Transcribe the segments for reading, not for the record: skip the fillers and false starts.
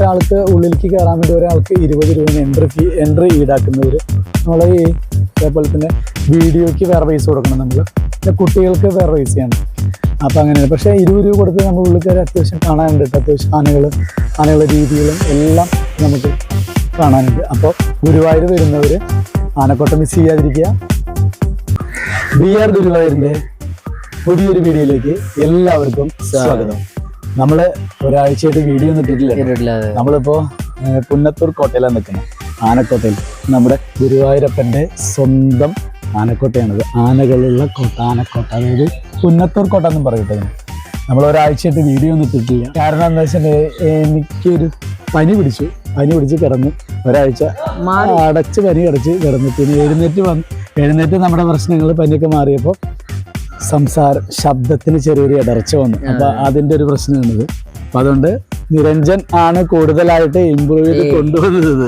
ഒരാൾക്ക് ഉള്ളിലേക്ക് കയറാൻ വേണ്ടി ഒരാൾക്ക് 20 രൂപ എൻട്രി ഈടാക്കുന്നവർ. നമ്മൾ ഈ അതേപോലെ തന്നെ വീഡിയോയ്ക്ക് വേറെ പൈസ കൊടുക്കണം നമ്മൾ, പിന്നെ കുട്ടികൾക്ക് വേറെ പൈസയാണ്. അപ്പോൾ അങ്ങനെയാണ്. പക്ഷേ 20 രൂപ കൊടുത്ത് നമ്മൾ ഉള്ളിൽ കയറി അത്യാവശ്യം കാണാനുണ്ട്. അത്യാവശ്യം ആനകളുടെ രീതികളും എല്ലാം നമുക്ക് കാണാനുണ്ട്. അപ്പോൾ ഗുരുവായൂർ വരുന്നവർ ആനക്കോട്ട മിസ് ചെയ്യാതിരിക്കുക. BR ഗുരുവായൂരിൻ്റെ പുതിയൊരു വീഡിയോയിലേക്ക് എല്ലാവർക്കും സ്വാഗതം. നമ്മൾ ഒരാഴ്ചയായിട്ട് വീഡിയോ ഒന്നും ഇട്ടിട്ടില്ല. നമ്മളിപ്പോൾ പുന്നത്തൂർ കോട്ടയിലാണ് നിൽക്കുന്നത്, ആനക്കോട്ടയിൽ. നമ്മുടെ ഗുരുവായൂരപ്പൻ്റെ സ്വന്തം ആനക്കോട്ടയാണത്. ആനകളുള്ള കോട്ട, ആനക്കോട്ട. അതായത് പുന്നത്തൂർ കോട്ട എന്നും പറയട്ടെ. നമ്മൾ ഒരാഴ്ചയായിട്ട് വീഡിയോ ഒന്നും ഇട്ടിട്ടില്ല. കാരണം എന്താ വെച്ചാൽ എനിക്കൊരു പനി പിടിച്ച് കിടന്നു. ഒരാഴ്ച അടച്ച് പനി കിടന്നു. പിന്നെ എഴുന്നേറ്റ് നമ്മുടെ പ്രശ്നങ്ങൾ പനിയൊക്കെ മാറിയപ്പോൾ ശബ്ദത്തിന് ചെറിയൊരു ഇടർച്ച വന്നു. അപ്പൊ അതിന്റെ ഒരു പ്രശ്നമാണിത്. അപ്പൊ അതുകൊണ്ട് നിരഞ്ജൻ ആണ് കൂടുതലായിട്ട് ഇമ്പ്രൂവ് ചെയ്ത് കൊണ്ടുവന്നത്.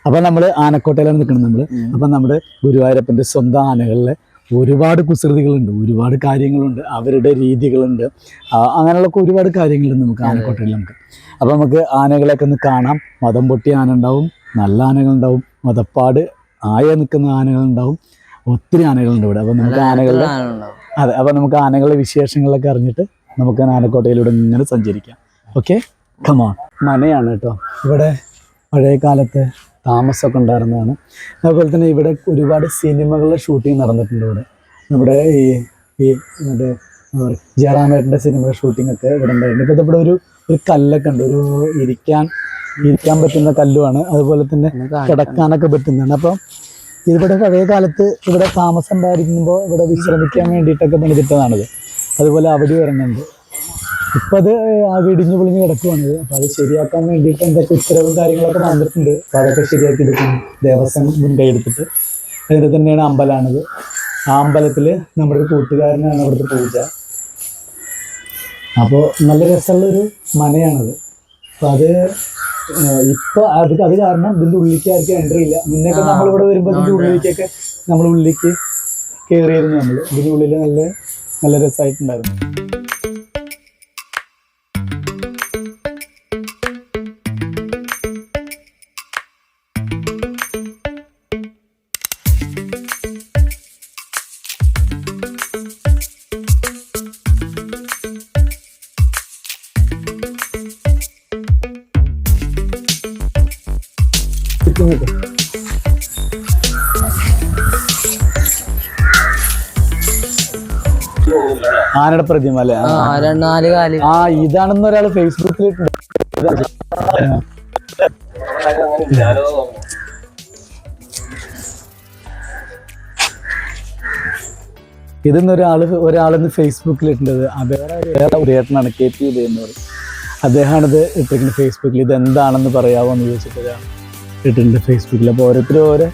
അപ്പൊ നമ്മള് ആനക്കോട്ടയിലാണ് നിൽക്കുന്നത് നമ്മള്. അപ്പൊ നമ്മുടെ ഗുരുവായൂരപ്പന്റെ സ്വന്തം ആനകളിലെ ഒരുപാട് കുസൃതികളുണ്ട്, ഒരുപാട് കാര്യങ്ങളുണ്ട്, അവരുടെ രീതികളുണ്ട്, അങ്ങനെയുള്ള ഒരുപാട് കാര്യങ്ങളുണ്ട് നമുക്ക് ആനക്കോട്ടയിൽ. അപ്പം നമുക്ക് ആനകളെയൊക്കെ ഒന്ന് കാണാം. മതം പൊട്ടിയ ആന ഉണ്ടാവും, നല്ല ആനകളുണ്ടാവും, മതപ്പാട് നിൽക്കുന്ന ആനകളുണ്ടാവും, ഒത്തിരി ആനകളുണ്ട് ഇവിടെ. അപ്പം നമുക്ക് നമുക്ക് ആനകളുടെ വിശേഷങ്ങളൊക്കെ അറിഞ്ഞിട്ട് നമുക്ക് ആനക്കോട്ടയിലൂടെ ഇങ്ങനെ സഞ്ചരിക്കാം. Okay, come on. മനയാണ് കേട്ടോ. ഇവിടെ പഴയ കാലത്ത് താമസമൊക്കെ ഉണ്ടായിരുന്നതാണ്. അതുപോലെ തന്നെ ഇവിടെ ഒരുപാട് സിനിമകളുടെ ഷൂട്ടിംഗ് നടന്നിട്ടുണ്ട്. നമ്മുടെ ഈ മറ്റേ ജയറാമേട്ടൻ്റെ സിനിമയുടെ ഷൂട്ടിംഗ് ഒക്കെ ഇവിടെ ഉണ്ടായിട്ടുണ്ട്. ഇപ്പോൾ ഇവിടെ ഒരു കല്ലൊക്കെ ഉണ്ട്, ഒരു ഇരിക്കാൻ പറ്റുന്ന കല്ലുമാണ്. അതുപോലെ തന്നെ കിടക്കാനൊക്കെ പറ്റുന്നതാണ്. അപ്പം ഇവിടെ പഴയ കാലത്ത് ഇവിടെ താമസം ഉണ്ടായിരിക്കുമ്പോൾ ഇവിടെ വിശ്രമിക്കാൻ വേണ്ടിയിട്ടൊക്കെ പണിതിട്ടതാണിത്. അതുപോലെ അവിടെ വരുന്നുണ്ട്. ഇപ്പം അത് ഇടിഞ്ഞു പൊളിഞ്ഞ് കിടക്കുവാണിത്. അപ്പം അത് ശരിയാക്കാൻ വേണ്ടിയിട്ട് എന്തൊക്കെ ഉത്തരവും കാര്യങ്ങളൊക്കെ വന്നിട്ടുണ്ട്. അപ്പം അതൊക്കെ ശരിയാക്കി എടുക്കും ദേവസ്വം മുൻകൈ എടുത്തിട്ട്. അതിൻ്റെ തന്നെയാണ് അമ്പലമാണിത്. ആ അമ്പലത്തിൽ നമ്മുടെ ഒരു കൂട്ടുകാരനാണ് അവിടുത്തെ പൂജ. അപ്പോൾ നല്ല രസമുള്ളൊരു മനയാണത്. അപ്പം ഇപ്പോൾ അത് കാരണം ഇതിൻ്റെ ഉള്ളിലേക്ക് ആർക്കും എൻട്രി ഇല്ല. മുന്നേക്കെ നമ്മളിവിടെ വരുമ്പോൾ ഇതിൻ്റെ ഉള്ളിലേക്കൊക്കെ നമ്മൾ ഉള്ളിലേക്ക് കയറിയിരുന്നു. ഇതിൻ്റെ ഉള്ളിൽ നല്ല രസമായിട്ടുണ്ടായിരുന്നു. ആനയുടെ പ്രതിമ അല്ലേ? ഇതാണെന്ന് ഒരാൾ ഫേസ്ബുക്കിൽ ഇതെന്ന് ഒരാളിന്ന് ഫേസ്ബുക്കിലിട്ടത്. വേറെ ഒരു ഏട്ടനാണ്, KP എന്ന് പറയും. അദ്ദേഹമാണിത് ഇട്ടിരിക്കുന്നത് ഫേസ്ബുക്കിൽ. ഇത് എന്താണെന്ന് പറയാമോ എന്ന് ചോദിച്ചിട്ട് ഇട്ടിട്ടുണ്ട് ഫേസ്ബുക്കിൽ. അപ്പോൾ ഓരോരുത്തരും ഓരോ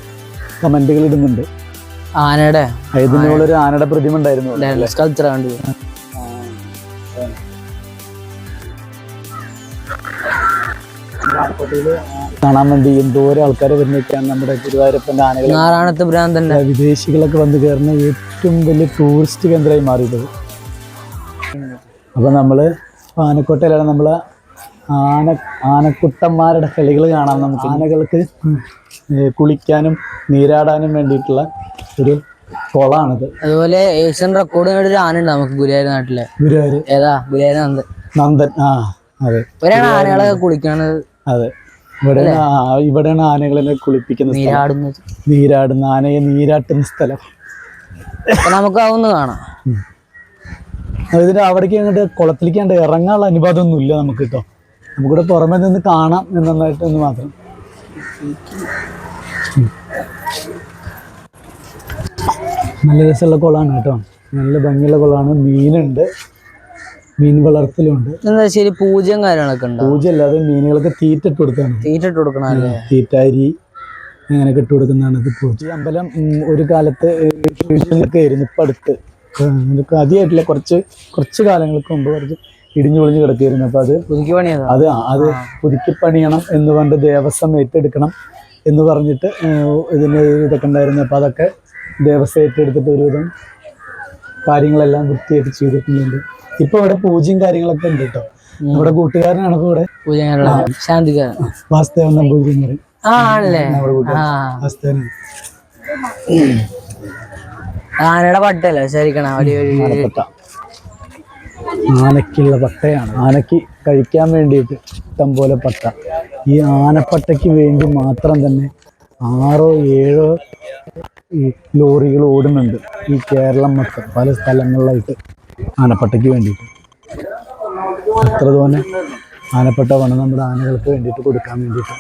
കമന്റുകൾ ഇടുന്നുണ്ട്. ആനയുടെ ഇതിനുള്ളൊരു ആനയുടെ പ്രതിമ ഉണ്ടായിരുന്നു. കാണാൻ വേണ്ടി എന്തോരം ആൾക്കാരെ വരുന്നൊക്കെയാണ് നമ്മുടെ ഗുരുവായൂരപ്പന്റെ ആനകൾ. വിദേശികളൊക്കെ വന്ന് കയറുന്ന ഏറ്റവും വലിയ ടൂറിസ്റ്റ് കേന്ദ്രമായി മാറിയത്. അപ്പൊ നമ്മള് ആനക്കോട്ടയിലാണ്. നമ്മള് ആനക്കുട്ടന്മാരുടെ കളികൾ കാണാം. നമുക്ക് ആനകൾക്ക് കുളിക്കാനും നീരാടാനും വേണ്ടിയിട്ടുള്ള ഒരു കുളമാണിത്. അതുപോലെ ഏഷ്യൻ റെക്കോർഡ് ഒരു ആന ഉണ്ട് നമുക്ക് ഗുരുവായൂർ നാട്ടിലെ. ഗുരുവായൂർ നന്ദൻ. അതെ, ആനകളെ കുളിക്കാണ്. അതെ, ഇവിടെയാണ് ആനകളെ കുളിപ്പിക്കുന്ന, നീരാടുന്ന ആനയെ നീരാട്ടുന്ന സ്ഥലം. നമുക്ക് അതൊന്ന് കാണാം. ഇതിന്റെ അവിടേക്ക് അങ്ങോട്ട് കുളത്തിലേക്ക് ഇറങ്ങാനുള്ള അനുവാദമൊന്നും ഇല്ല നമുക്ക് കേട്ടോ. നമുക്കിവിടെ പുറമെ നിന്ന് കാണാം നന്നായിട്ട് എന്ന് മാത്രം. നല്ല രസമുള്ള കുളമാണ് കേട്ടോ, നല്ല ഭംഗിയുള്ള കുളമാണ്. മീനുണ്ട്, മീൻ വളർത്തലുണ്ട്. എന്താ ശരി, പൂജയും കാര്യങ്ങളൊക്കെ ഉണ്ട്. പൂജയല്ല, അത് മീനുകൾക്ക് തീറ്റ ഇട്ട് കൊടുക്കണം. തീറ്റാരി അങ്ങനെയൊക്കെ ഇട്ട് കൊടുക്കുന്നതാണ് ഇത് പൂജ. അമ്പലം ഒരു കാലത്ത് ആയിരുന്നു. ഇപ്പം അടുത്ത് ആദ്യമായിട്ടില്ല, കുറച്ച് കാലങ്ങൾക്ക് മുമ്പ് കുറച്ച് ഇടിഞ്ഞു പൊളിഞ്ഞ് കിടക്കുകയായിരുന്നു. അപ്പോൾ അത് പുതുക്കി പണിയണം എന്ന് പറഞ്ഞ് ദേവസ്വം ഏറ്റെടുക്കണം എന്ന് പറഞ്ഞിട്ട് ഇതൊക്കെ ഉണ്ടായിരുന്നു. അപ്പോൾ അതൊക്കെ ദേവസ്വം ഏറ്റെടുത്തിട്ട് ഒരുവിധം കാര്യങ്ങളെല്ലാം വൃത്തിയായിട്ട് ചെയ്തിട്ടുണ്ട്. ഇപ്പൊ ഇവിടെ പൂജയും കാര്യങ്ങളൊക്കെ ഉണ്ട് കേട്ടോ. നമ്മുടെ കൂട്ടുകാരനാണ് ഇപ്പൊ ഇവിടെ ശാന്തികാരൻ വാസുദേവൻ നമ്പൂതിരി എന്ന് പറയും. ആണല്ലേ? നമ്മുടെ കൂട്ടുകാരൻ വാസുദേവനാണ്. ആനയുടെ പട്ടല്ലേ ശരിക്കണ ആനപ്പട്ട, ആനക്കുള്ള പട്ടയാണ്. ആനക്ക് കഴിക്കാൻ വേണ്ടിയിട്ട് ഇഷ്ടം പോലെ പട്ട. ഈ ആനപ്പട്ടയ്ക്ക് വേണ്ടി മാത്രം തന്നെ 6 or 7 ഈ ലോറികൾ ഓടുന്നുണ്ട് ഈ കേരളം മൊത്തം പല സ്ഥലങ്ങളിലായിട്ട് ആനപ്പട്ടയ്ക്ക് വേണ്ടിയിട്ട്. അത്ര തോന്നെ ആനപ്പട്ട വേണം നമ്മുടെ ആനകൾക്ക് വേണ്ടിയിട്ട് കൊടുക്കാൻ വേണ്ടിയിട്ട്.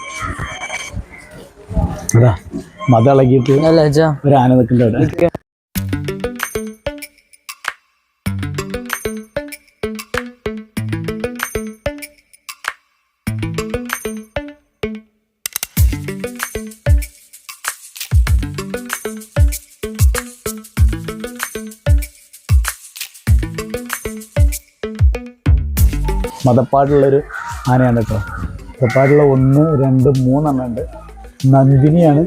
അതാ മതളകിയിട്ട് ഒരു ആന നിൽക്കുന്നുണ്ട് അവിടെ. മതപ്പാടുള്ളൊരു ആനയാണ് കേട്ടോ. മതപ്പാടുള്ള 1, 2, 3 എണ്ണം ഉണ്ട്. നന്ദിനിയാണ്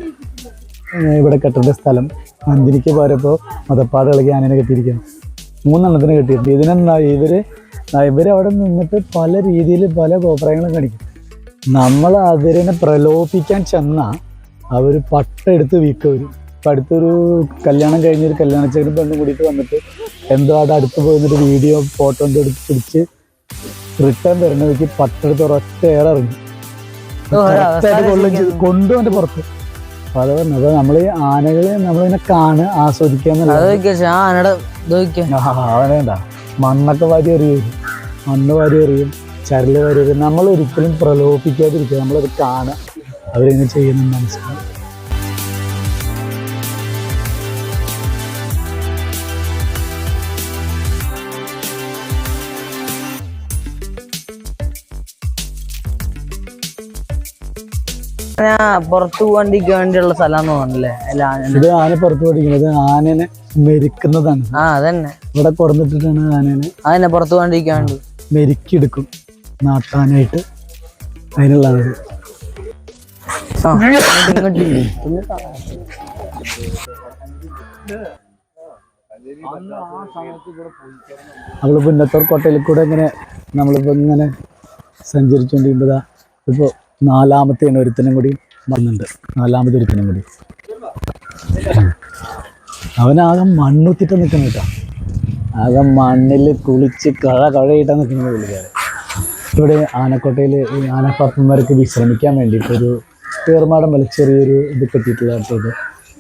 ഇവിടെ കെട്ടേണ്ട സ്ഥലം. നന്ദിനിക്ക് പോരപ്പോൾ മതപ്പാട് ഇളകി ആനേനെ കെട്ടിയിരിക്കുകയാണ്. 3 എണ്ണത്തിന് കെട്ടിയിട്ടുണ്ട്. ഇവരവിടെ നിന്നിട്ട് പല രീതിയിൽ പല കോപ്രായങ്ങളും കാണിക്കും. നമ്മൾ അതിനെ പ്രലോഭിപ്പിക്കാൻ ചെന്നാൽ അവർ പട്ടെടുത്ത് വീക്ക വരും. ഇപ്പം അടുത്തൊരു കല്യാണം കഴിഞ്ഞൊരു കല്യാണച്ചേരും പെണ്ണും കൂടിയിട്ട് വന്നിട്ട് എന്തോ അത് അടുത്ത് പോയിരുന്നിട്ട് വീഡിയോ ഫോട്ടോ എന്തോ എടുത്ത് പിടിച്ച് റിട്ടേൺ തരുന്നവർക്ക് പട്ടെടുത്ത് ഒരൊറ്റ ഏറെ ഇറങ്ങി കൊണ്ടുവന്റെ പുറത്ത്. അപ്പൊ അത് പറഞ്ഞു. അപ്പൊ നമ്മൾ ഈ ആനകളെ നമ്മളിങ്ങനെ ആസ്വദിക്കാന്നല്ല. അവനേണ്ട മണ്ണൊക്കെ വാരി എറിയും, മണ്ണ് വാരി എറിയും, ചരല് വാരി എറിയും. നമ്മൾ ഒരിക്കലും പ്രലോഭിപ്പിക്കാതിരിക്കുക. നമ്മളത് കാണുക, അവരിങ്ങനെ ചെയ്യുന്ന മനസ്സിലാവും. പുറത്തു പോകാണ്ടിരിക്കാൻ വേണ്ടിയുള്ള സ്ഥലം തോന്നല്ലേ? ഇത് ആന പുറത്തു പഠിക്കുന്നത് ആനനെ മെരിക്കുന്നതാണ്. അതന്നെ ഇവിടെ കുറന്നിട്ടിട്ടാണ് ആനനെ പുറത്തു പോകാണ്ടിരിക്കാൻ വേണ്ടി മെരുക്കിയെടുക്കും നാട്ടാനായിട്ട്. അതിനുള്ളതാണ് നമ്മളിപ്പോ ഇന്നത്തെ കോട്ടയിൽ കൂടെ ഇങ്ങനെ നമ്മളിപ്പോ ഇങ്ങനെ സഞ്ചരിച്ചുകൊണ്ടിരിക്കുമ്പോഴാ ഇപ്പൊ 4ാമത്തെ ഒരുത്തനും കൂടി വന്നിട്ടുണ്ട്. 4ാമത്തെ ഒരുത്തനും കൂടി അവനാകെ മണ്ണുത്തിട്ട് നിൽക്കണം കേട്ടോ. ആകെ മണ്ണിൽ കുളിച്ച് കഴയിട്ടാണ് നിൽക്കുന്നത് പുള്ളിക്കാരൻ. ഇവിടെ ആനക്കോട്ടയിൽ ഈ ആനപ്പാപ്പന്മാർക്ക് വിശ്രമിക്കാൻ വേണ്ടിയിട്ടൊരു പേർമാടം പോലെ ചെറിയൊരു ഇത് കെട്ടിയിട്ടുള്ള അടുത്തത്.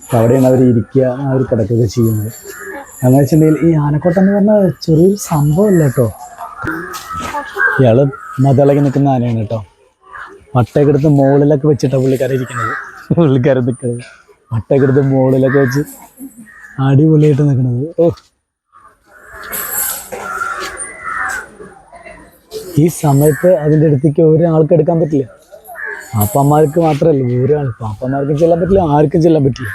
അപ്പോൾ അവിടെയാണ് അവർ ഇരിക്കുക, അവർ കിടക്കുകയൊക്കെ ചെയ്യുന്നത്. എന്ന് വെച്ചിട്ടുണ്ടെങ്കിൽ ഈ ആനക്കോട്ട എന്ന് പറഞ്ഞാൽ ചെറിയൊരു സംഭവമല്ല കേട്ടോ. ഇയാൾ മതളകി നിൽക്കുന്ന ആനയാണ് കേട്ടോ. പട്ടയൊക്കെ എടുത്ത് മുകളിലൊക്കെ വെച്ചിട്ടാണ് പുള്ളിക്കാരൻ നിൽക്കുന്നത്. പട്ടയൊക്കെ എടുത്ത് മുകളിലൊക്കെ വെച്ച് അടിപൊളിയായിട്ട് നിൽക്കുന്നത്. ഈ സമയത്ത് അതിൻ്റെ അടുത്തേക്ക് ഒരാൾക്ക് എടുക്കാൻ പറ്റില്ല. പാപ്പന്മാർക്ക് മാത്രമല്ല, ഒരാൾ പാപ്പന്മാർക്കും ചെല്ലാൻ പറ്റില്ല, ആർക്കും ചെല്ലാൻ പറ്റില്ല.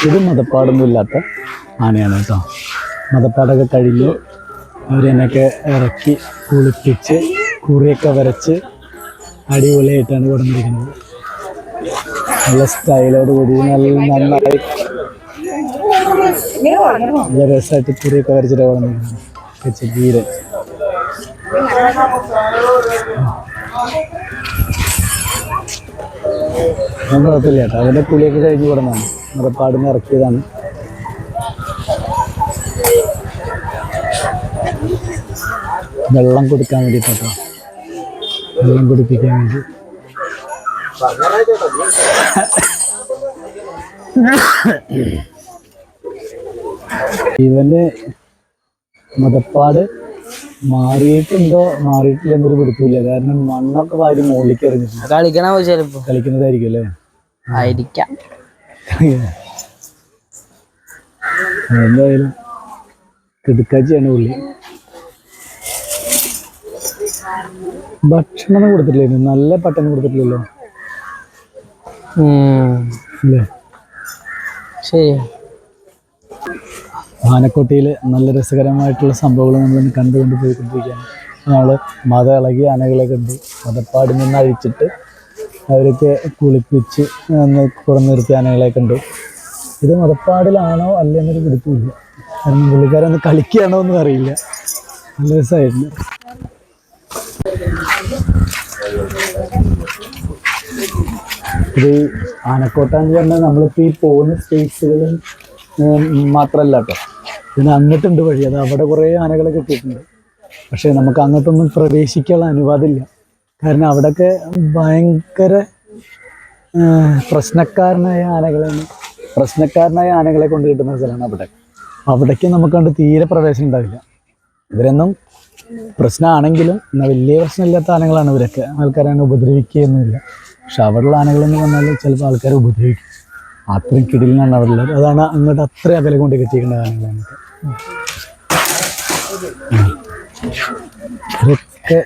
ഇത് മതപ്പാടൊന്നും ഇല്ലാത്ത ആനയാണ് കേട്ടോ. മതപ്പാടൊക്കെ കഴിഞ്ഞ് അവരെന്നൊക്കെ ഇറക്കി കുളിപ്പിച്ച് കുറിയൊക്കെ വരച്ച് അടിപൊളിയായിട്ടാണ് കൊടുത്തിരിക്കുന്നത്. നല്ല സ്റ്റൈലോട് കൂടി നന്നായി നല്ല രസമായിട്ട് കുറിയൊക്കെ വരച്ചിട്ട് കൊടുത്തിരിക്കുന്നത്. വീരൻ കുഴപ്പമില്ല കേട്ടോ. അതിൻ്റെ കുളിയൊക്കെ കഴിഞ്ഞ് കൊടുന്നതാണ്. മതപ്പാടിന് ഇറക്കിയതാണ്. വെള്ളം കൊടുക്കാൻ വേണ്ടിയിട്ടോ, വെള്ളം കുടിപ്പിക്കാൻ വേണ്ടി. ഇവന്റെ മതപ്പാട് മാറിയിട്ടുണ്ടോ മാറിയിട്ടില്ലെന്നൊരു പിടുത്തില്ല. കാരണം മണ്ണൊക്കെ വാരി മുകളിലേക്ക് എറിഞ്ഞിട്ടുണ്ട്. കളിക്കുന്നതായിരിക്കും അല്ലേ? ആയിരിക്കാം. എന്തായാലും കിടുക്കാച്ചിയാണ് പുള്ളി. ഭക്ഷണം കൊടുത്തിട്ടില്ലായിരുന്നു, നല്ല പട്ടണം കൊടുത്തിട്ടില്ലല്ലോ അല്ലേ? ശരി. ആനക്കോട്ടയിൽ നല്ല രസകരമായിട്ടുള്ള സംഭവങ്ങൾ നമ്മൾ കണ്ടുകൊണ്ട് പോയിക്കൊണ്ടിരിക്കുകയാണ്. നമ്മൾ മത ഇളകിയ ആനകളെ കണ്ടു, മതപ്പാടിൽ നിന്ന് അഴിച്ചിട്ട് അവരൊക്കെ കുളിപ്പിച്ച് കൂടെ നിർത്തിയ ആനകളെ കണ്ടു. ഇത് മതപ്പാടിലാണോ അല്ലെന്നൊരു പിടുത്തമില്ല, കാരണം പുള്ളിക്കാരൊന്ന് കളിക്കുകയാണോ എന്നും അറിയില്ല. നല്ല രസമായിരുന്നു. ഇത് ആനക്കോട്ട എന്ന് പറഞ്ഞാൽ നമ്മളിപ്പോൾ ഈ പോകുന്ന സ്പേസുകൾ മാത്രമല്ല കേട്ടോ, പിന്നെ അങ്ങോട്ടുണ്ട് വഴി. അത് അവിടെ കുറേ ആനകളെ കിട്ടിയിട്ടുണ്ട്. പക്ഷേ നമുക്ക് അങ്ങോട്ടൊന്നും പ്രവേശിക്കാനുള്ള അനുവാദമില്ല. കാരണം അവിടെയൊക്കെ ഭയങ്കര പ്രശ്നക്കാരനായ ആനകളെ കൊണ്ട് കിട്ടുന്ന സ്ഥലമാണ് അവിടെ. അവിടേക്ക് നമുക്ക് കണ്ട് തീരെ പ്രവേശനം ഉണ്ടാവില്ല. ഇവരൊന്നും പ്രശ്നമാണെങ്കിലും എന്നാൽ വലിയ പ്രശ്നമില്ലാത്ത ആനകളാണ് ഇവരൊക്കെ. ആൾക്കാരെ ഉപദ്രവിക്കുകയൊന്നുമില്ല. പക്ഷെ അവിടെയുള്ള ആനകളെന്ന് പറഞ്ഞാൽ ചിലപ്പോൾ ആൾക്കാരെ ഉപദ്രവിക്കും. അത്രയും കിടിലിനാണ് അവിടെ ഉള്ളത്. അതാണ് അങ്ങോട്ട് അത്ര അകലെ കൊണ്ട് കെട്ടിയിരിക്കുന്ന ആനകളാണ്. ഇതൊക്കെ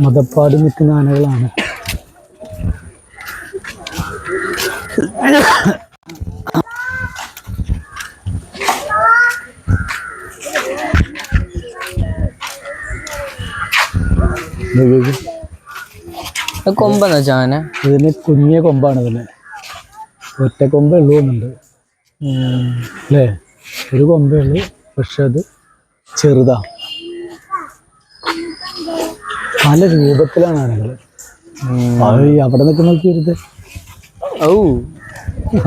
മതപ്പാട് നിൽക്കുന്ന ആനകളാണ്. കൊമ്പെന്ന് വെച്ചാ ആന ഇതിന് കുഞ്ഞിയ കൊമ്പാണ്. ഇതിന് ഒറ്റ കൊമ്പേ ഉള്ളൂ എന്നുണ്ട് അല്ലേ? ഒരു കൊമ്പേ ഉള്ളൂ, പക്ഷെ അത് ചെറുതാ. പല രൂപത്തിലാണ് ആനകൾ. അവിടെ നിൽക്കുന്ന നോക്കിയത്,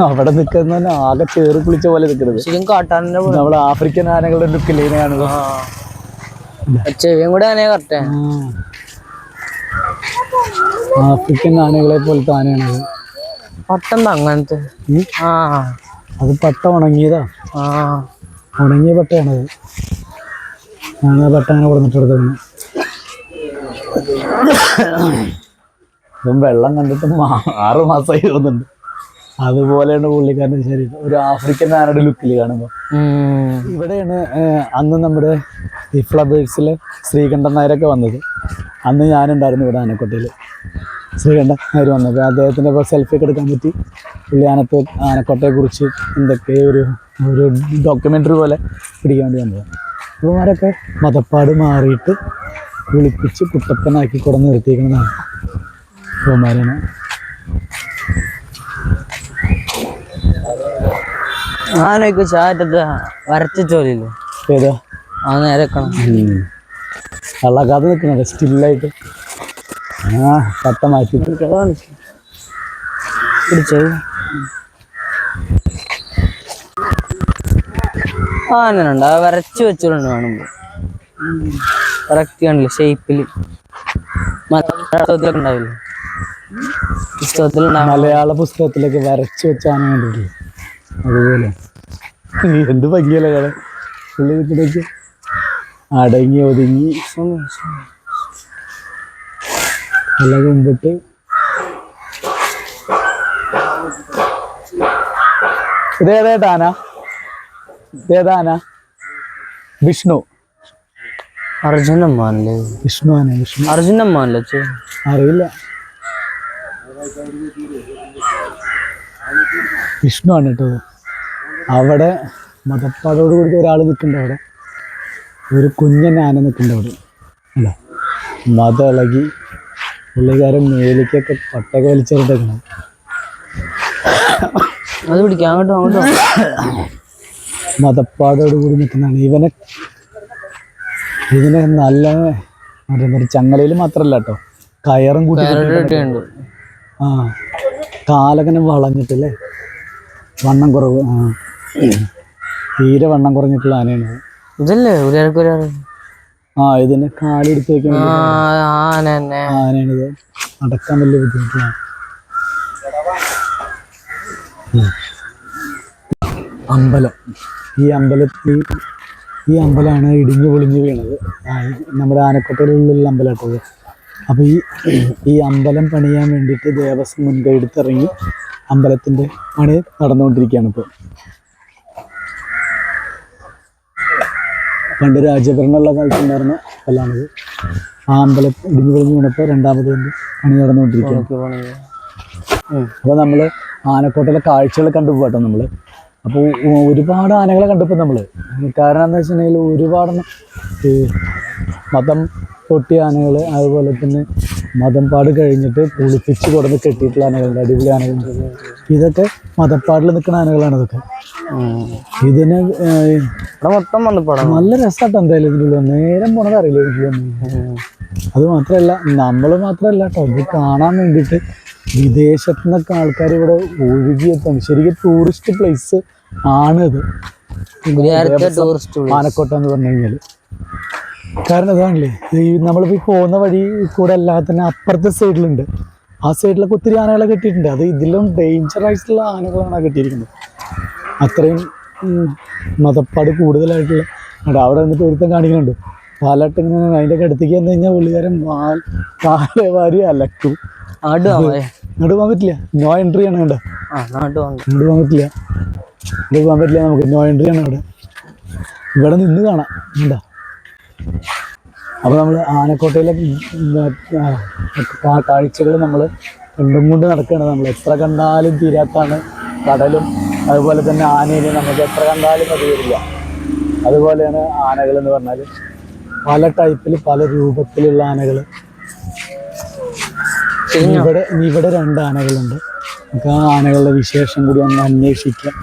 അവിടെ നിൽക്കുന്ന ആകെ ചേറി കുളിച്ച പോലെ നിൽക്കുന്നത്. ശരിക്കും കാട്ടാനെ നമ്മുടെ ആഫ്രിക്കൻ ആനകളുടെ ലുക്കില്ലേ കാണുന്നത്. ചെവിയും കൂടെ ആനയെ കറക്റ്റ്. ആഫ്രിക്കൻ ആനകളെ പോലത്തെ ആനയാണത്. പട്ടം അങ്ങനത്തെ. അത് പട്ട ഉണങ്ങിയതാ, ഉണങ്ങിയ പട്ടയാണത്. ഞാൻ ആ പട്ട അങ്ങനെ കൊടുത്തിട്ടെടുത്തത്. ഇതും വെള്ളം കണ്ടിട്ട് 6 മാസമായി തോന്നുന്നുണ്ട്. അതുപോലെയാണ് പുള്ളിക്കാരൻ്റെ ശരീരം, ഒരു ആഫ്രിക്കൻ ആനയുടെ ലുക്കിൽ കാണുമ്പോൾ. ഇവിടെയാണ് അന്ന് നമ്മുടെ ഈ ഫ്ലവേഴ്സിലെ ശ്രീകണ്ഠൻ നായരൊക്കെ വന്നത്. അന്ന് ഞാനുണ്ടായിരുന്നു ഇവിടെ ആനക്കോട്ടയിൽ. ശ്രീകണ്ഠൻ നായർ വന്നപ്പോൾ അദ്ദേഹത്തിൻ്റെ ഇപ്പോൾ സെൽഫിയൊക്കെ എടുക്കാൻ പറ്റി. പുള്ളി ആനക്കോട്ടയെക്കുറിച്ച് എന്തൊക്കെയോ ഒരു ഡോക്യുമെൻ്ററി പോലെ പിടിക്കാൻ വേണ്ടി വന്നത്. ഇവന്മാരൊക്കെ മതപ്പാട് മാറിയിട്ട് വിളിപ്പിച്ച് കുട്ടപ്പനാക്കി കൂടെ നിർത്തിയിരിക്കുന്നതാണ് ഇവന്മാരാണ്. ആനയ്ക്ക് ചാറ്റത്ത് വരച്ച ചോലില്ലേ? ഏതാ? ആ നേരെ കള്ളക്കാതെ നിൽക്കണത് സ്റ്റില്ലായിട്ട്. പട്ട മാറ്റി പിടിച്ചത്. ആനുണ്ട്, അത് വരച്ച് വെച്ചിട്ടുണ്ട് കാണുമ്പോ. കറക്റ്റ് കാണില്ല ഷേപ്പില്. പുസ്തകത്തിലൊക്കെ ഉണ്ടാവില്ലേ? മലയാള പുസ്തകത്തിലൊക്കെ വരച്ച് വെച്ച ആന കണ്ടിട്ടില്ലേ? അതുപോലെ എന്ത് ഭംഗിയല്ലേ കാണാൻ. പുള്ളി നിൽക്കുന്നതൊക്കെ അടങ്ങി ഒതുങ്ങി നല്ല കുമ്പിട്ട്. ഇതേതായിട്ട് ആന? ഇതേതാ ആന? വിഷ്ണു. അർജുനമ്മാനല്ലേ? വിഷ്ണു ആന. വിഷ്ണു അർജുനമ്മാനല്ലേ? അറിയില്ല. വിഷ്ണു ആണ് കേട്ടോ. അവിടെ മതപ്പാടോട് കൂടി ഒരാൾ നിൽക്കുന്നുണ്ട്. അവിടെ ഒരു കുഞ്ഞൻ ആന നിൽക്കുന്നുണ്ട് അവിടെ. അല്ല, മത ഇളകി പുള്ളിക്കാരൻ മേലിക്കൊക്കെ പട്ടൊക്കെ വലിച്ചെറിഞ്ഞേക്കണം. അത് പിടിക്കാം, അങ്ങോട്ടും അങ്ങോട്ടും. മതപ്പാടോട് കൂടി നിൽക്കുന്നതാണ്. ഇതിനെ നല്ല ചങ്ങലയിൽ മാത്രമല്ല കേട്ടോ, കയറും കൂട്ടി. കാലങ്ങനെ വളഞ്ഞിട്ടല്ലേ, വണ്ണം കുറവ്. തീരെ വണ്ണം കുറഞ്ഞിട്ടുള്ള ആനയാണ് ഇതല്ലേ? ഇതിനെ കാലെടുത്ത് വെക്കാൻ ആനയാണിത്. നടക്കാൻ വലിയ ബുദ്ധിമുട്ടാണ്. അമ്പലം. ഈ അമ്പലമാണ് ഇടിഞ്ഞു പൊളിഞ്ഞു വീണത്. നമ്മുടെ ആനക്കോട്ടയിലുള്ള അമ്പലമാട്ടത്. അപ്പോൾ ഈ അമ്പലം പണിയാൻ വേണ്ടിയിട്ട് ദേവസ്വം മുൻകൈ എടുത്തിറങ്ങി അമ്പലത്തിൻ്റെ പണി നടന്നുകൊണ്ടിരിക്കുകയാണ് ഇപ്പോൾ. പണ്ട് രാജഭരണമുള്ള കാലത്തുണ്ടായിരുന്ന സ്ഥലമാണിത്. ആ അമ്പലം ഇടിഞ്ഞു പൊളിഞ്ഞു വീണപ്പോൾ രണ്ടാമത് പണി നടന്നുകൊണ്ടിരിക്കുകയാണ്. അപ്പോൾ നമ്മൾ ആനക്കോട്ടയിലെ കാഴ്ചകൾ കണ്ടുപോകട്ടോ. നമ്മൾ അപ്പോൾ ഒരുപാട് ആനകളെ കണ്ടപ്പോൾ നമ്മൾ, കാരണം എന്താ വെച്ചിട്ടുണ്ടെങ്കിൽ ഒരുപാടെണ്ണം ഈ മതം പൊട്ടിയ ആനകൾ, അതുപോലെ തന്നെ മതംപാട് കഴിഞ്ഞിട്ട് കുളിപ്പിച്ച് കൊടുന്ന് കെട്ടിയിട്ടുള്ള ആനകളുണ്ട്, അടിപൊളി ആനകളുണ്ട്. ഇതൊക്കെ മതപ്പാടിൽ നിൽക്കുന്ന ആനകളാണ് ഇതൊക്കെ. ഇതിന് മൊത്തം നല്ല രസമാട്ടോ എന്തായാലും ഇതിലുള്ള നേരം പോണത് അറിയില്ല ഇതിലൊന്നും. അത് മാത്രമല്ല, നമ്മൾ മാത്രമല്ല കേട്ടോ, ഇത് കാണാൻ വേണ്ടിയിട്ട് വിദേശത്തു നിന്നൊക്കെ ആൾക്കാർ ഇവിടെ ഒഴുകിയെത്താണ്. ശരിക്കും ടൂറിസ്റ്റ് പ്ലേസ് ആണിത് ആനക്കോട്ട എന്ന് പറഞ്ഞു കഴിഞ്ഞാൽ. കാരണം അതാണല്ലേ, ഈ നമ്മളിപ്പോൾ പോകുന്ന വഴി കൂടെ അല്ലാതെ തന്നെ അപ്പുറത്തെ സൈഡിലുണ്ട്, ആ സൈഡിലൊക്കെ ഒത്തിരി ആനകളെ കെട്ടിയിട്ടുണ്ട്. അത് ഇതിലും ഡേഞ്ചറായിട്ടുള്ള ആനകളാണ് കെട്ടിയിരിക്കുന്നത്. അത്രയും മതപ്പാട് കൂടുതലായിട്ടുള്ള അവിടെ വന്നിട്ട് ഒരുത്തം കാണിക്കുന്നുണ്ട്. പാലാട്ട് ഇങ്ങനെ അതിൻ്റെ ഒക്കെ അടുത്തേക്ക് വന്നു കഴിഞ്ഞാൽ പുള്ളിക്കാരൻ കാലെ വാരി അലക്കും. അങ്ങോട്ട് പോകാൻ പറ്റില്ല, നോ എൻട്രി ആണ്. കണ്ടോ, അങ്ങോട്ട് പോകാൻ പറ്റില്ല, അങ്ങോട്ട് പോകാൻ പറ്റില്ല നമുക്ക്, നോ എൻട്രി ആണ് അവിടെ. ഇവിടെ നിന്ന് കാണാം. കണ്ടോ, അപ്പോൾ നമ്മൾ ആനക്കോട്ടയിലെ കാഴ്ചകൾ നമ്മൾ കണ്ടും കൊണ്ട് നടക്കുകയാണ്. നമ്മൾ എത്ര കണ്ടാലും തീരാത്താണ് കടലും, അതുപോലെ തന്നെ ആനേനെ നമുക്ക് എത്ര കണ്ടാലും അത് വരില്ല. അതുപോലെയാണ് ആനകൾ എന്ന് പറഞ്ഞാൽ പല ടൈപ്പിൽ പല രൂപത്തിലുള്ള ആനകൾ. ഇവിടെ 2 ആനകളുണ്ട്. നമുക്ക് ആ ആനകളുടെ വിശേഷം കൂടി ഒന്ന് അന്വേഷിക്കാം.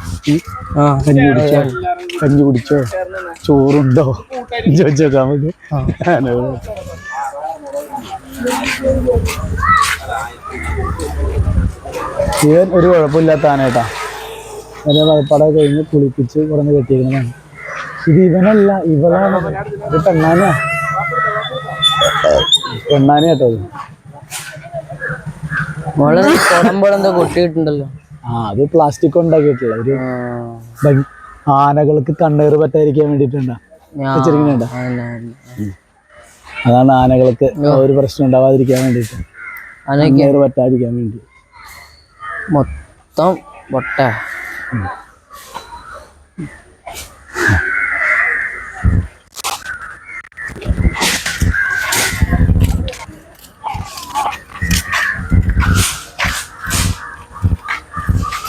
കഞ്ഞി കുടിച്ചോ, ചോറുണ്ടോ ചോദിച്ചോക്കാം നമുക്ക്. ആനകൾ ഇവൻ ഒരു കുഴപ്പമില്ലാത്ത ആനേട്ടാ. അതിൻ്റെ പട കഴിഞ്ഞ് കുളിപ്പിച്ച് കുറഞ്ഞ് കെട്ടിയിരിക്കുന്നതാണ്. ഇത് ഇവനല്ല, ഇവളാണ്. ഇത് പെണ്ണാനയാ, പെണ്ണാനയാട്ടോ. കൊട്ടിയിട്ടുണ്ടല്ലോ. അത് പ്ലാസ്റ്റിക് ഉണ്ടാക്കിയിട്ടുള്ള ഒരു ആനകൾക്ക് കണ്ണേറ് പറ്റാതിരിക്കാൻ വേണ്ടിയിട്ടുണ്ടാ വെച്ചിരിക്കുന്നുണ്ട. അതാണ് ആനകൾക്ക് ഒരു പ്രശ്നം ഉണ്ടാവാതിരിക്കാൻ വേണ്ടിയിട്ട്, കണ്ണേറ് പറ്റാതിരിക്കാൻ വേണ്ടി. മൊത്തം പൊട്ട.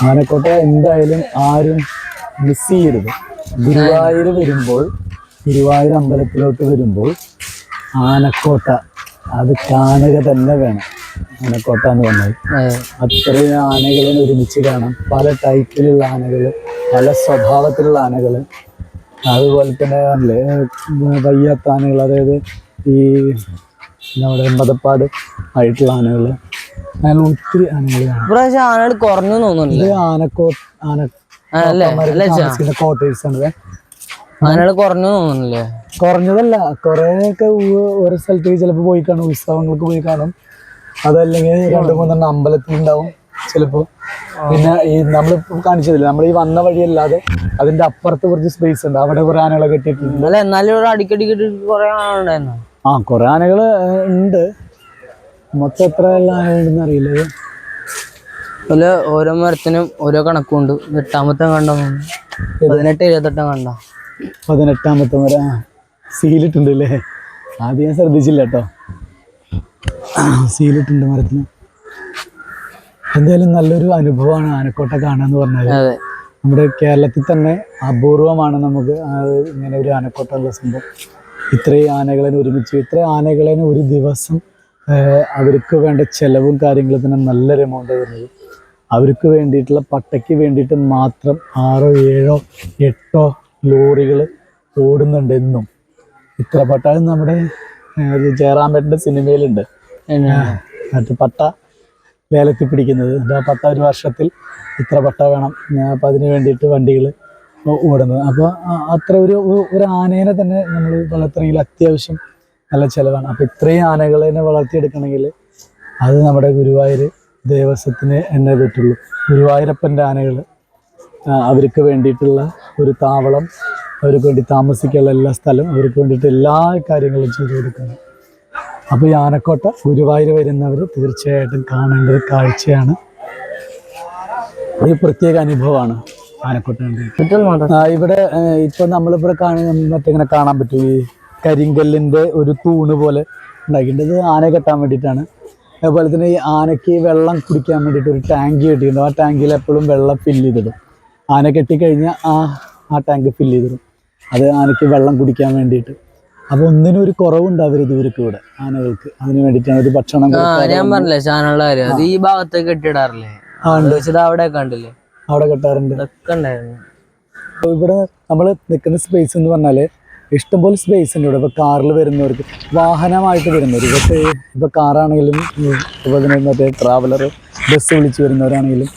ആനക്കോട്ട എന്തായാലും ആരും മിസ് ചെയ്യരുത്. ഗുരുവായൂർ വരുമ്പോൾ, ഗുരുവായൂർ അമ്പലത്തിലോട്ട് വരുമ്പോൾ ആനക്കോട്ട അത് കാണുക തന്നെ വേണം. ആനക്കോട്ട എന്ന് പറഞ്ഞാൽ അത്രയും ആനകളെ ഒരുമിച്ച് കാണാം. പല ടൈപ്പിലുള്ള ആനകൾ, പല സ്വഭാവത്തിലുള്ള ആനകൾ, അതുപോലെ തന്നെ അല്ലേ വയ്യാത്ത ആനകൾ, അതായത് ഈ നമ്മുടെ മതപ്പാട് ആയിട്ടുള്ള ആനകൾ, അങ്ങനെ ഒത്തിരി ആനകളാണ്. ആനകൾ കുറഞ്ഞു തോന്നുന്നു. കോട്ടേഴ്സ് ആണ്. ആനകൾ കുറഞ്ഞു തോന്നുന്നില്ലേ? കുറഞ്ഞതല്ല, കുറേയൊക്കെ ഓരോ സ്ഥലത്തേക്ക് ചിലപ്പോൾ പോയി കാണും, ഉത്സവങ്ങൾക്ക് പോയി കാണും. അതല്ലെങ്കിൽ 2-3 അമ്പലത്തിലുണ്ടാവും ചിലപ്പോൾ. പിന്നെ ഈ നമ്മളിപ്പോൾ കാണിച്ചതില്ല, നമ്മൾ ഈ വന്ന വഴിയല്ലാതെ അതിന്റെ അപ്പുറത്ത് കുറച്ച് സ്പേസ് ഉണ്ട്, അവിടെ കുറെ ആനകളെ കെട്ടിയിട്ടുണ്ട്. എന്നാലും ഇവിടെ അടിക്കടി കുറെ ആനകളുണ്ടായിരുന്നു. കുറെ ആനകൾ ഉണ്ട്. മൊത്തം എത്ര ആനകളുണ്ടെന്ന് അറിയില്ല. ഓരോ മരത്തിനും ഓരോ കണക്കുണ്ട്. 8-ാമത്തെ കണ്ടോ, 18-28 കണ്ട, 18-ാമത്തെ മരം സീലിട്ടുണ്ട് അല്ലേ? ആദ്യം ഞാൻ ശ്രദ്ധിച്ചില്ല കേട്ടോ, സീലിട്ടുണ്ട് മരത്തിന്. എന്തായാലും നല്ലൊരു അനുഭവമാണ് ആനക്കോട്ട കാണാന്ന് പറഞ്ഞാൽ. നമ്മുടെ കേരളത്തിൽ തന്നെ അപൂർവമാണ് നമുക്ക് ഇങ്ങനെ ഒരു ആനക്കോട്ട ഉള്ള സംഭവം. ഇത്രയും ആനകളെ ഒരുമിച്ച്, ഇത്രയും ആനകളെ ഒരു ദിവസം അവർക്ക് വേണ്ട ചെലവും കാര്യങ്ങളും തന്നെ നല്ലൊരു എമൗണ്ട് വരുന്നത്. അവർക്ക് വേണ്ടിയിട്ടുള്ള പട്ടയ്ക്ക് വേണ്ടിയിട്ട് മാത്രം 6, 7, 8 ലോറികൾ ഓടുന്നുണ്ട് എന്നും. ഇത്ര പട്ട നമ്മുടെ ജയറാമേട്ടൻ്റെ സിനിമയിലുണ്ട്, മറ്റു പട്ട ലേലത്തിൽ പിടിക്കുന്നത്. ആ പട്ട ഒരു വർഷത്തിൽ ഇത്ര പട്ട വേണം, അപ്പം അതിന് വേണ്ടിയിട്ട് വണ്ടികൾ ഓടുന്നത്. അപ്പോൾ അത്ര ഒരു ആനേനെ തന്നെ നമ്മൾ വളർത്തണമെങ്കിൽ അത്യാവശ്യം നല്ല ചിലവാണ്. അപ്പോൾ ഇത്രയും ആനകളെ വളർത്തിയെടുക്കണമെങ്കിൽ അത് നമ്മുടെ ഗുരുവായൂർ ദേവസ്വത്തിന് എന്നേ പറ്റുള്ളൂ. ഗുരുവായൂരപ്പൻ്റെ ആനകൾ, അവർക്ക് വേണ്ടിയിട്ടുള്ള ഒരു താവളം, അവർക്ക് വേണ്ടി താമസിക്കാനുള്ള എല്ലാ സ്ഥലം, അവർക്ക് വേണ്ടിയിട്ട് എല്ലാ കാര്യങ്ങളും ചെയ്തു കൊടുക്കുന്നത്. അപ്പോൾ ഈ ആനക്കോട്ട ഗുരുവായൂർ വരുന്നവർ തീർച്ചയായിട്ടും കാണേണ്ട ഒരു കാഴ്ചയാണ്. ഒരു പ്രത്യേക അനുഭവമാണ് ആനക്കോട്ട. ഇവിടെ ഇപ്പോൾ നമ്മളിവിടെ മറ്റിങ്ങനെ കാണാൻ പറ്റും, ഈ കരിങ്കല്ലിൻ്റെ ഒരു തൂണ് പോലെ ഉണ്ടാക്കിയിട്ടുണ്ട്. ഇത് ആന കെട്ടാൻ വേണ്ടിയിട്ടാണ്. അതുപോലെ തന്നെ ഈ ആനയ്ക്ക് വെള്ളം കുടിക്കാൻ വേണ്ടിയിട്ട് ഒരു ടാങ്ക് കെട്ടിയിട്ടുണ്ട്. ആ ടാങ്കിൽ എപ്പോഴും വെള്ളം ഫില്ല് ചെയ്തിടും. ആന കെട്ടിക്കഴിഞ്ഞാൽ ആ ടാങ്ക് ഫില്ല് ചെയ്തിടും. അത് ആനയ്ക്ക് വെള്ളം കുടിക്കാൻ വേണ്ടിയിട്ട്. അപ്പോൾ ഒന്നിനും ഒരു കുറവുണ്ടാവരുത് ഇവർക്ക് ഇവിടെ ആനകൾക്ക്. അതിന് വേണ്ടിയിട്ടാണ് ഒരു ഭക്ഷണം ഞാൻ പറഞ്ഞില്ലേ ചാനുള്ള കാര്യം, അത് ഈ ഭാഗത്തേക്ക് കെട്ടിടാറില്ലേ? അവിടെ കണ്ടില്ലേ, അവിടെ കെട്ടാറുണ്ട്. ഇതൊക്കെ ഉണ്ടായിരുന്നു. അപ്പോൾ ഇവിടെ നമ്മൾ നിൽക്കുന്ന സ്പേസ് എന്ന് പറഞ്ഞാൽ ഇഷ്ടംപോലെ സ്പേസ് ഉണ്ട് ഇവിടെ. ഇപ്പോൾ കാറിൽ വരുന്നവർക്ക്, വാഹനമായിട്ട് വരുന്നവർ, ഇപ്പോൾ കാറാണെങ്കിലും അതുപോലെ തന്നെ മറ്റേ ട്രാവലർ ബസ് വിളിച്ച് വരുന്നവരാണെങ്കിലും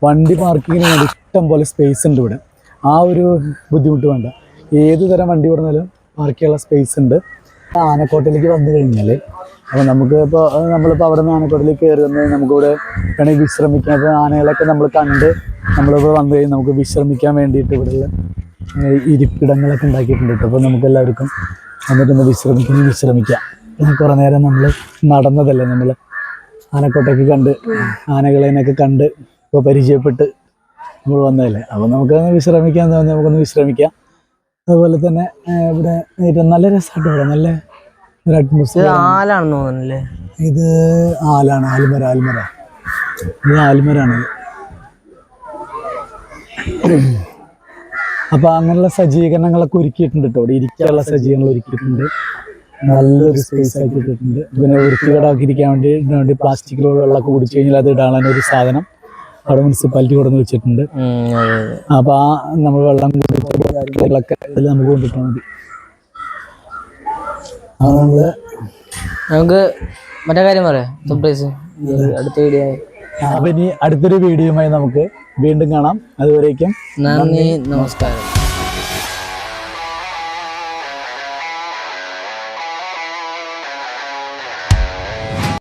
വണ്ടി പാർക്കിങ്ങിന് വേണ്ടി ഇഷ്ടംപോലെ സ്പേസ് ഉണ്ട് ഇവിടെ. ആ ഒരു ബുദ്ധിമുട്ട് വേണ്ട, ഏത് തരം വണ്ടി കൊടുത്താലും പാർക്ക് ചെയ്യാനുള്ള സ്പേസ് ഉണ്ട്. ആനക്കോട്ടയിലേക്ക് വന്നു കഴിഞ്ഞാൽ അപ്പോൾ നമുക്ക് നമ്മളിപ്പോൾ അവിടെ നിന്ന് ആനക്കോട്ടയിലേക്ക് കയറി വന്ന് നമുക്കിവിടെ വേണമെങ്കിൽ വിശ്രമിക്കാം. അപ്പോൾ ആനകളൊക്കെ നമ്മൾ കണ്ട് നമ്മളിപ്പോൾ വന്നു കഴിഞ്ഞാൽ നമുക്ക് വിശ്രമിക്കാൻ വേണ്ടിയിട്ട് ഇവിടെയുള്ള ഇരിപ്പിടങ്ങളൊക്കെ ഉണ്ടാക്കിയിട്ടുണ്ട് കേട്ടോ. അപ്പോൾ നമുക്ക് എല്ലാവർക്കും വന്നിട്ടൊന്ന് വിശ്രമിക്കാം. കുറേ നേരം നമ്മൾ നടന്നതല്ലേ, നമ്മൾ ആനക്കോട്ടയൊക്കെ കണ്ട് ആനകളെയൊക്കെ കണ്ട് ഇപ്പോൾ പരിചയപ്പെട്ട് നമ്മൾ വന്നതല്ലേ. അപ്പോൾ നമുക്കൊന്ന് വിശ്രമിക്കാൻ തോന്നി, നമുക്കൊന്ന് വിശ്രമിക്കാം. അതുപോലെ തന്നെ ഇവിടെ നല്ല രസമായിട്ട് ഇവിടെ നല്ല ഒരു അറ്റ്മോസ്ഫിയർ. ആലാണെന്ന് തോന്നുന്നില്ലേ? ഇത് ആലാണ്, ആൽമര. ഇത് ആൽമരാണ്. അപ്പോൾ അങ്ങനെയുള്ള സജ്ജീകരണങ്ങളൊക്കെ ഒരുക്കിയിട്ടുണ്ട് കേട്ടോ. ഇവിടെ ഇരിക്കാനുള്ള സജ്ജീകരണങ്ങൾ ഒരുക്കിയിട്ടുണ്ട്. നല്ലൊരു സ്പേസ് ആക്കിയിട്ടുണ്ട്. പിന്നെ വൃത്തികേടാക്കിയിരിക്കാൻ വേണ്ടി പ്ലാസ്റ്റിക്കിലുള്ള വെള്ളമൊക്കെ കുടിച്ചു കഴിഞ്ഞാൽ അത് ഇടാനൊരു സാധനം അവിടെ മുനിസിപ്പാലിറ്റി കൊടുന്ന് വെച്ചിട്ടുണ്ട്. അപ്പോൾ നമ്മൾ വെള്ളം കുടിച്ച കാര്യങ്ങളൊക്കെ അതിൽ നമുക്ക് കൊണ്ടിട്ടാൽ മതി. നമുക്ക് മറ്റേ കാര്യം പറയാം, സർപ്രൈസ് അടുത്ത വീഡിയോ. അപ്പം ഇനി അടുത്തൊരു വീഡിയോയുമായി നമുക്ക് വീണ്ടും കാണാം. അതുവരേക്കും നന്ദി, നമസ്കാരം.